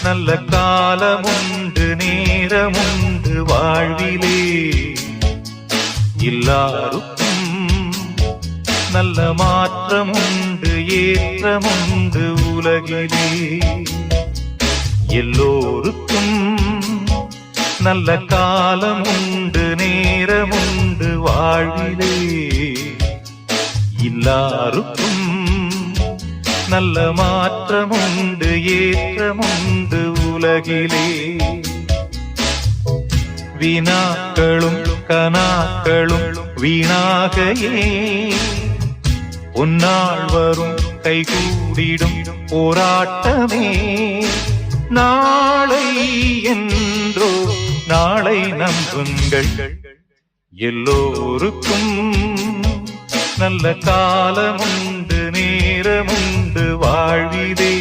நல்ல காலமுண்டு நேரமுண்டு வாழ்விலே எல்லாருக்கும் நல்ல மாற்றமுண்டு ஏற்றமுண்டு உலகிலே எல்லோருக்கும் நல்ல காலமுண்டு நேரமுண்டு வாழ்விலே எல்லாருக்கும் நல்ல மாற்றமுண்டு ஏற்றமுண்டு உலகிலே வினாக்களும் கனாக்களும் வீணாகையே உன்னால் வரும் கைகூடிடும் போராட்டமே நாளை என்றோ நாளை நம்புங்கள் எல்லோருக்கும் நல்ல காலமுண்டு நேரமுண்டு வாழ்விலே